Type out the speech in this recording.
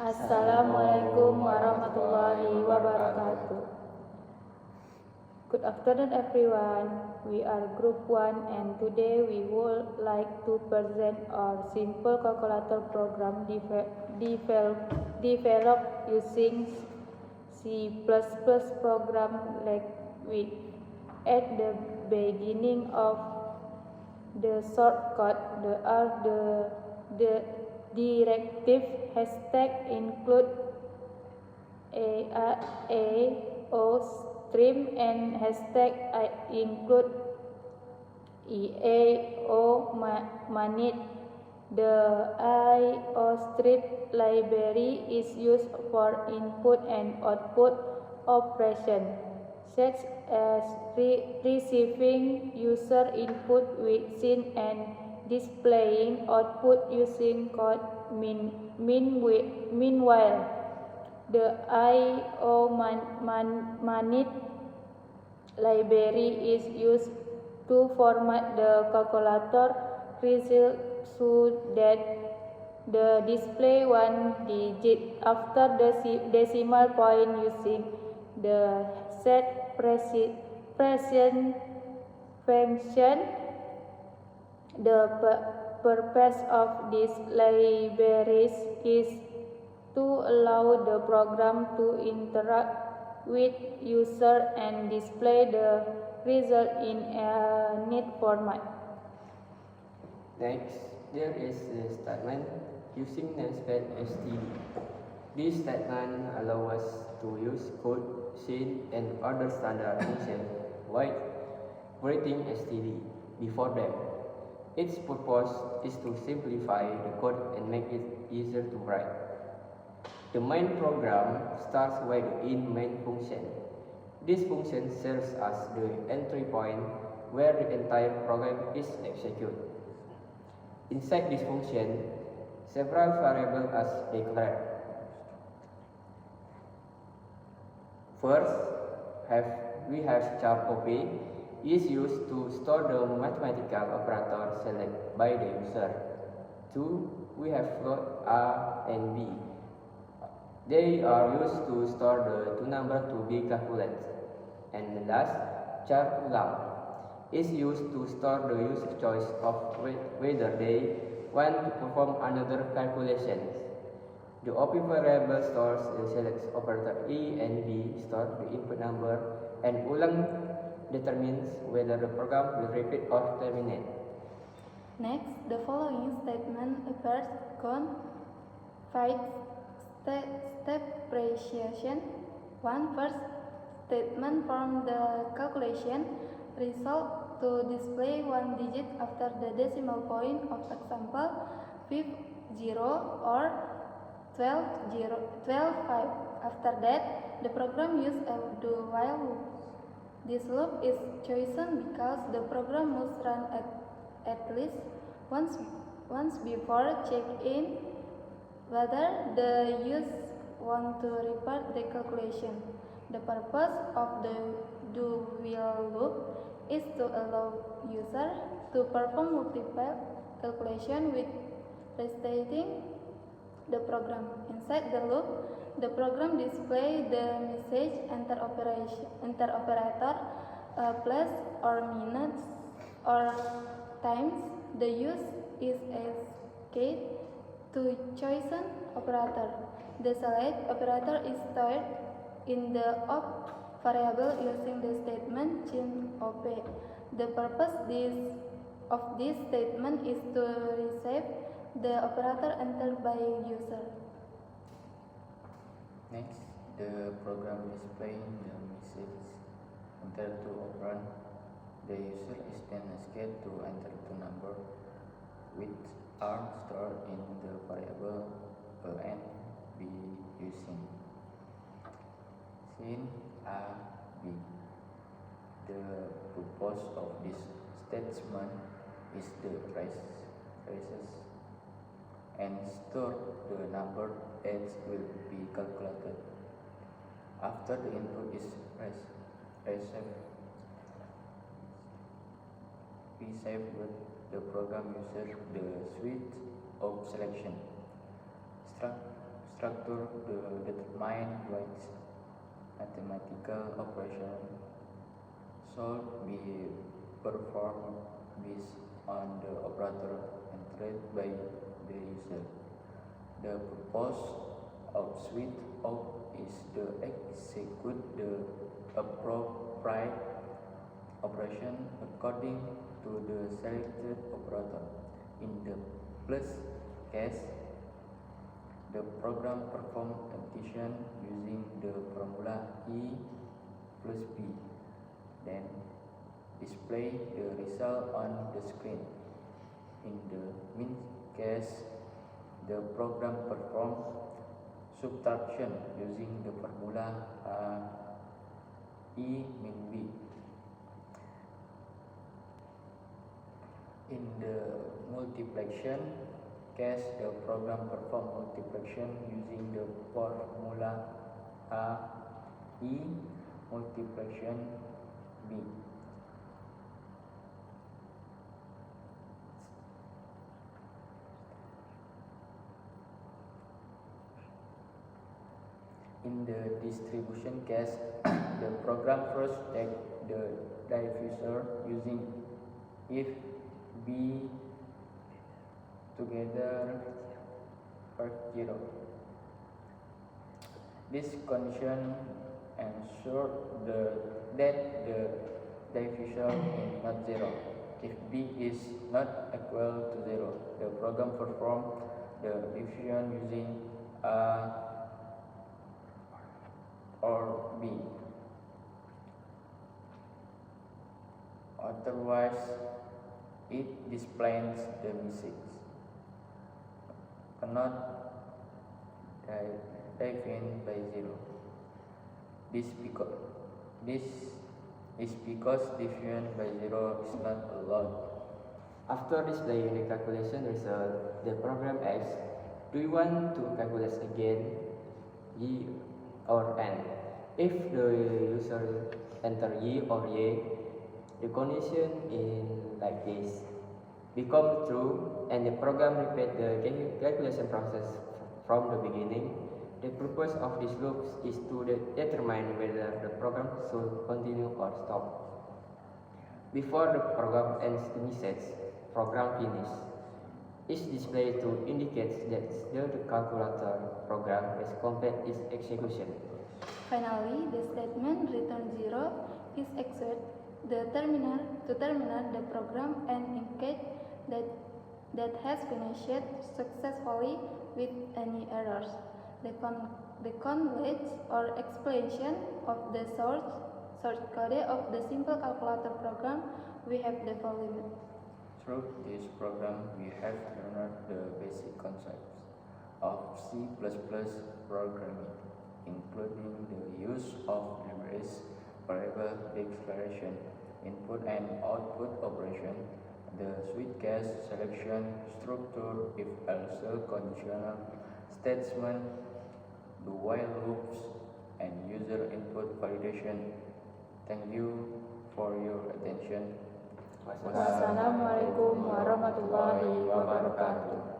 Assalamualaikum warahmatullahi wabarakatuh. Good afternoon everyone. We are group 1 and today we would like to present our simple calculator program developed using C++ program language. At the beginning of the shortcut, the directive hashtag include AO stream and hashtag include EAO manit. The IO stream library is used for input and output operation, such as receiving user input with scene and displaying output using code. Meanwhile, the IO manit library is used to format the calculator result so that the display one digit after the decimal point using the set present function. The purpose of these libraries is to allow the program to interact with user and display the result in a neat format. Next, there is the statement using namespace std. This statement allows us to use code, scene, and other standard functions while writing std before them. Its purpose is to simplify the code and make it easier to write. The main program starts with the in-main function. This function serves as the entry point where the entire program is executed. Inside this function, several variables are declared. First, we have char op is used to store the mathematical operator selected by the user. 2. We have float a and b. They are used to store the two numbers to be calculated. And last, char ulang is used to store the user choice of whether they want to perform another calculation. The OP variable stores the select operator A and B store the input number, and ulang determines whether the program will repeat or terminate. Next, the following statement appears con 5 step precision. First statement from the calculation result to display one digit after the decimal point of example 5 0 or 12 5. After that, the program uses a do while loop. This loop is chosen because the program must run at least once before check-in whether the user want to repeat the calculation. The purpose of the do while loop is to allow user to perform multiple calculations with restating the program. Inside the loop, the program displays the message enter operator plus or minus or times. The use is asked to chosen operator. The select operator is stored in the op variable using the statement chain op. The purpose of this statement is to receive the operator entered by user. Next, the program displaying the message enter to operand. The user is then asked to enter the number which are stored in the variable a and b using scene a b. The purpose of this statement is the phrases and store the number as will be calculated after the input is received. We save with the program user the suite of selection structure determined which mathematical operation should be performed based on the operator entered by the user. The purpose of switch off is to execute the appropriate operation according to the selected operator. In the plus case, the program performs addition using the formula E plus B, then display the result on the screen. In the min case, the program performs subtraction using the formula E min B. In the multiplication case, the program performs multiplication using the formula E multiplication B. In the distribution case, the program first takes the diffuser using if B together are 0. This condition ensures that the diffuser is not 0. If B is not equal to 0, the program performs the diffusion using A or B. Otherwise, it displays the message cannot defined by 0. This is because diffusion by 0 is not allowed. After displaying the calculation result, the program asks, do you want to calculate again Y or N? If the user enter Y or Y, the condition in like this become true and the program repeat the calculation process from the beginning. The purpose of this loop is to determine whether the program should continue or stop. Before the program ends the message, program finished. Is displayed to indicate that the calculator program has completed its execution. Finally, the statement return 0 is exerted the terminal to terminate the program and indicate that has finished successfully with any errors. The conveyance or explanation of the source code of the simple calculator program we have the following. Through this program, we have learned the basic concepts of C++ programming, including the use of libraries, variable declaration, input and output operation, the switch case selection structure, if-else conditional statement, the while loops, and user input validation. Thank you for your attention. Wassalamualaikum warahmatullahi wabarakatuh.